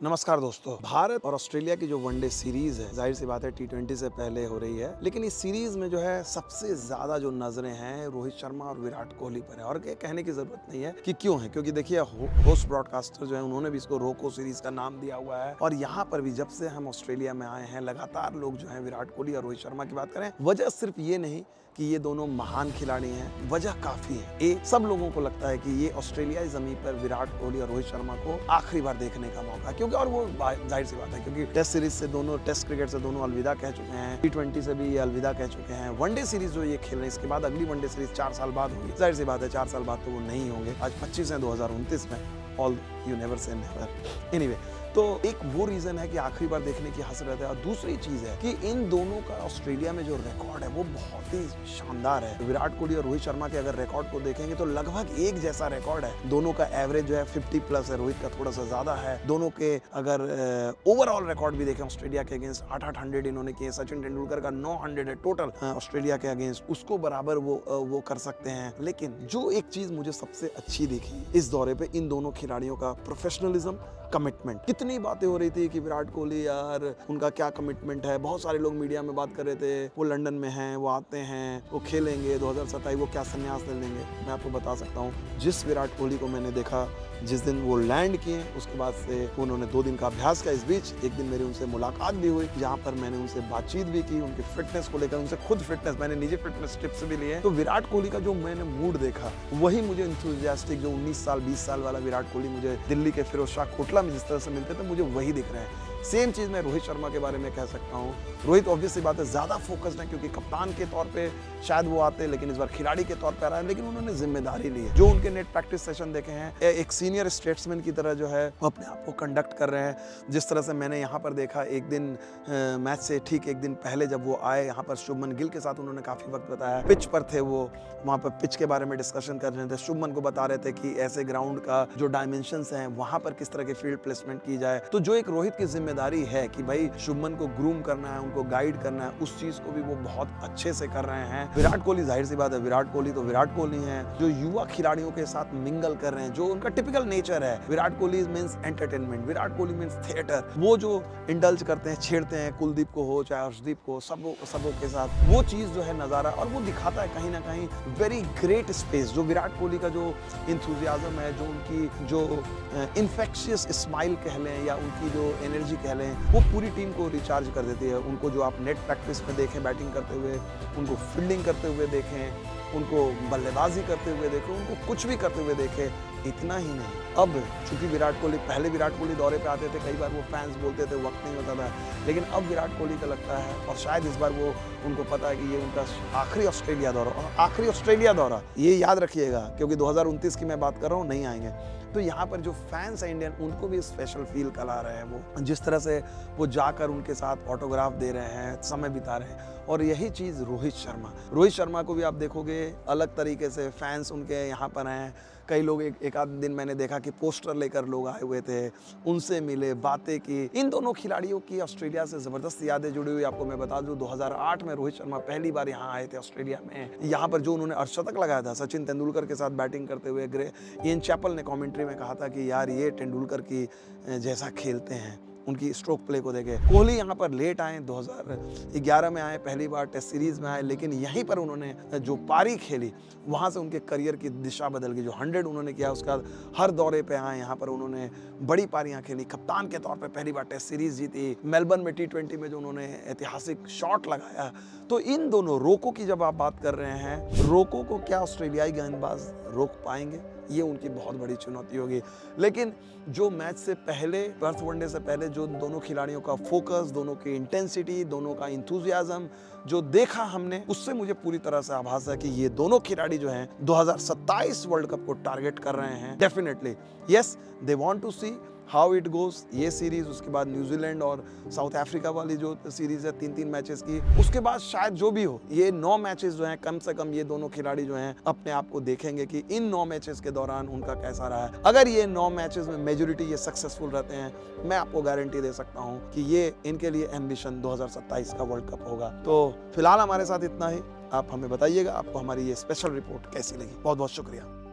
नमस्कार दोस्तों। भारत और ऑस्ट्रेलिया की जो वनडे सीरीज है, जाहिर सी बात है T20 से पहले हो रही है, लेकिन इस सीरीज में जो है सबसे ज्यादा जो नजरें हैं रोहित शर्मा और विराट कोहली पर है। और ये कहने की जरूरत नहीं है कि क्यों है, क्योंकि देखिए होस्ट ब्रॉडकास्टर जो है उन्होंने भी इसको रोको सीरीज का नाम दिया हुआ है। और यहाँ पर भी जब से हम ऑस्ट्रेलिया में आए हैं लगातार लोग जो है विराट कोहली और रोहित शर्मा की बात करें, वजह सिर्फ ये नहीं कि ये दोनों महान खिलाड़ी हैं, वजह काफी है। ये सब लोगों को लगता है कि ये ऑस्ट्रेलियाई जमीन पर विराट कोहली और रोहित शर्मा को आखिरी बार देखने का मौका, क्योंकि और वो जाहिर सी बात है क्योंकि टेस्ट सीरीज से दोनों, टेस्ट क्रिकेट से दोनों अलविदा कह चुके हैं, T20 से भी ये अलविदा कह चुके हैं। वनडे सीरीज जो ये खेल रहे हैं, इसके बाद अगली वनडे सीरीज 4 साल बाद होगी। जाहिर सी बात है 4 साल बाद तो वो नहीं होंगे। आज 25 है 2029 में, all you never say never. Anyway, तो एक वो रीजन है कि आखिरी बार देखने की हसरत है। और दूसरी चीज है कि इन दोनों का ऑस्ट्रेलिया में जो रिकॉर्ड है वो बहुत ही शानदार है। विराट कोहली और रोहित शर्मा के अगर रिकॉर्ड को देखेंगे तो लगभग एक जैसा रिकॉर्ड है। दोनों का एवरेज जो है 50+ है, रोहित का थोड़ा सा ज्यादा है। दोनों के अगर ओवरऑल रिकॉर्ड भी देखें ऑस्ट्रेलिया के अगेंस्ट 800 इन्होंने किए। सचिन तेंदुलकर का 900 है टोटल ऑस्ट्रेलिया के अगेंस्ट, उसको बराबर वो कर सकते हैं। लेकिन जो एक चीज मुझे सबसे अच्छी दिखी इस दौरे पे, इन दोनों खिलाड़ियों का प्रोफेशनलिज्म, कमिटमेंट। कितनी बातें हो रही थी कि विराट कोहली यार उनका क्या कमिटमेंट है। बहुत सारे लोग मीडिया में बात कर रहे थे वो लंदन में हैं, वो आते हैं, वो खेलेंगे 2027, वो क्या संन्यास ले लेंगे। मैं आपको बता सकता हूँ, जिस विराट कोहली को मैंने देखा जिस दिन वो लैंड किए, उसके बाद से उन्होंने 2 दिन का अभ्यास किया। इस बीच एक दिन मेरी उनसे मुलाकात भी हुई, जहाँ पर मैंने उनसे बातचीत भी की, उनकी फिटनेस को लेकर, उनसे खुद फिटनेस, मैंने निजी फिटनेस टिप्स भी लिए। तो विराट कोहली का जो मैंने मूड देखा वही मुझे इंथुजियास्टिक, जो 19 साल 20 साल वाला विराट कोहली मुझे दिल्ली के फिरोज शाह कोटला में जिस तरह से मिलते थे, मुझे वही दिख रहे हैं। सेम चीज मैं रोहित शर्मा के बारे में कह सकता हूँ। रोहित ऑब्वियसली बात है ज्यादा फोकस्ड है, क्योंकि कप्तान के तौर पे शायद वो आते, लेकिन इस बार खिलाड़ी के तौर पे आ रहा है। लेकिन उन्होंने जिम्मेदारी ली है। जो उनके नेट प्रैक्टिस सेशन देखे हैं, एक सीनियर स्टेट्समैन की तरह जो है वो अपने आप को कंडक्ट कर रहे हैं। जिस तरह से मैंने यहाँ पर देखा, एक दिन मैच से ठीक एक दिन पहले जब वो आए यहाँ पर, शुभमन गिल के साथ उन्होंने काफी वक्त बताया। पिच पर थे वो, वहाँ पर पिच के बारे में डिस्कशन कर रहे थे। शुभमन को बता रहे थे कि ऐसे ग्राउंड का जो डायमेंशंस हैं वहाँ पर किस तरह की फील्ड प्लेसमेंट की जाए। तो जो एक रोहित की जिम्मेदारी है कि भाई शुभमन को ग्रूम करना है, उनको गाइड करना है, उस चीज को भी वो बहुत अच्छे से कर रहे हैं। विराट कोहली, जाहिर सी बात है विराट कोहली तो विराट कोहली हैं, जो युवा खिलाड़ियों के साथ मिंगल कर रहे हैं, जो उनका टिपिकल नेचर है। Virat Kohli means entertainment, Virat Kohli means theatre. वो जो इंडल्ज करते हैं, छेड़ते हैं, कुलदीप को हो चाहे हर्षदीप को, सबों के साथ वो चीज जो है नजारा, और वो दिखाता है कहीं ना कहीं वेरी ग्रेट स्पेस। जो विराट कोहली का जो इंथुजियाज्म है, जो उनकी जो इन्फेक्शियस स्माइल कह लें या उनकी जो एनर्जी कह लें, वो पूरी टीम को रिचार्ज कर देती है। उनको जो आप नेट प्रैक्टिस में देखें बैटिंग करते हुए, उनको फील्डिंग करते हुए देखें, उनको बल्लेबाजी करते हुए देखें, उनको कुछ भी करते हुए देखें। इतना ही नहीं, अब चूंकि विराट कोहली, पहले विराट कोहली दौरे पे आते थे, कई बार वो फैंस बोलते थे वक्त नहीं होता था, लेकिन अब विराट कोहली का लगता है, और शायद इस बार वो उनको पता है कि ये उनका आखिरी ऑस्ट्रेलिया दौरा, और आखिरी ऑस्ट्रेलिया दौरा ये याद रखिएगा, क्योंकि 2029 की मैं बात कर रहा हूँ, नहीं आएंगे। तो यहाँ पर जो फैंस हैं इंडियन, उनको भी स्पेशल फील करा रहे हैं। वो जिस तरह से वो जाकर उनके साथ ऑटोग्राफ दे रहे हैं, समय बिता रहे हैं। और यही चीज़ रोहित शर्मा को भी आप देखोगे अलग तरीके से फैंस उनके यहाँ पर हैं। कई लोग एक आध दिन मैंने देखा कि पोस्टर लेकर लोग आए हुए थे, उनसे मिले, बातें की। इन दोनों खिलाड़ियों की ऑस्ट्रेलिया से जबरदस्त यादें जुड़ी हुई। आपको मैं बता दूं 2008 में रोहित शर्मा पहली बार यहाँ आए थे ऑस्ट्रेलिया में। यहाँ पर जो उन्होंने अर्धशतक लगाया था सचिन तेंदुलकर के साथ बैटिंग करते हुए, इयन चैपल ने कमेंट्री में कहा था कि यार ये तेंदुलकर की जैसा खेलते हैं, उनकी स्ट्रोक प्ले को देखे। कोहली यहाँ पर लेट आए, 2011 में आए, पहली बार टेस्ट सीरीज में आए, लेकिन यहीं पर उन्होंने जो पारी खेली वहाँ से उनके करियर की दिशा बदल गई। जो 100 उन्होंने किया, उसके बाद हर दौरे पे आए, यहाँ पर उन्होंने बड़ी पारियाँ खेली, कप्तान के तौर पे पहली बार टेस्ट सीरीज जीती, मेलबर्न में T20 में जो उन्होंने ऐतिहासिक शॉट लगाया। तो इन दोनों रोको की जब आप बात कर रहे हैं, रोको को क्या ऑस्ट्रेलियाई गेंदबाज रोक पाएंगे, ये उनकी बहुत बड़ी चुनौती होगी। लेकिन जो मैच से पहले, पर्थ वनडे से पहले जो दोनों खिलाड़ियों का फोकस, दोनों की इंटेंसिटी, दोनों का इंथुजियाज्म जो देखा हमने, उससे मुझे पूरी तरह से आभास है कि ये दोनों खिलाड़ी जो हैं 2027 वर्ल्ड कप को टारगेट कर रहे हैं। Definitely yes, they want to see how it goes. ये सीरीज, उसके बाद न्यूजीलैंड और साउथ अफ्रीका वाली जो सीरीज है 3-3 मैचेस की, उसके बाद शायद जो भी हो, ये 9 मैचेस जो हैं कम से कम ये दोनों खिलाड़ी जो हैं अपने आप को देखेंगे कि इन 9 मैचेस के दौरान उनका कैसा रहा है। अगर ये 9 मैचेस में मेजोरिटी ये सक्सेसफुल रहते हैं, मैं आपको गारंटी दे सकता हूँ कि ये इनके लिए एम्बिशन 2027 का वर्ल्ड कप होगा। तो फिलहाल हमारे साथ इतना ही। आप हमें बताइएगा आपको हमारी ये स्पेशल रिपोर्ट कैसी लगी। बहुत बहुत शुक्रिया।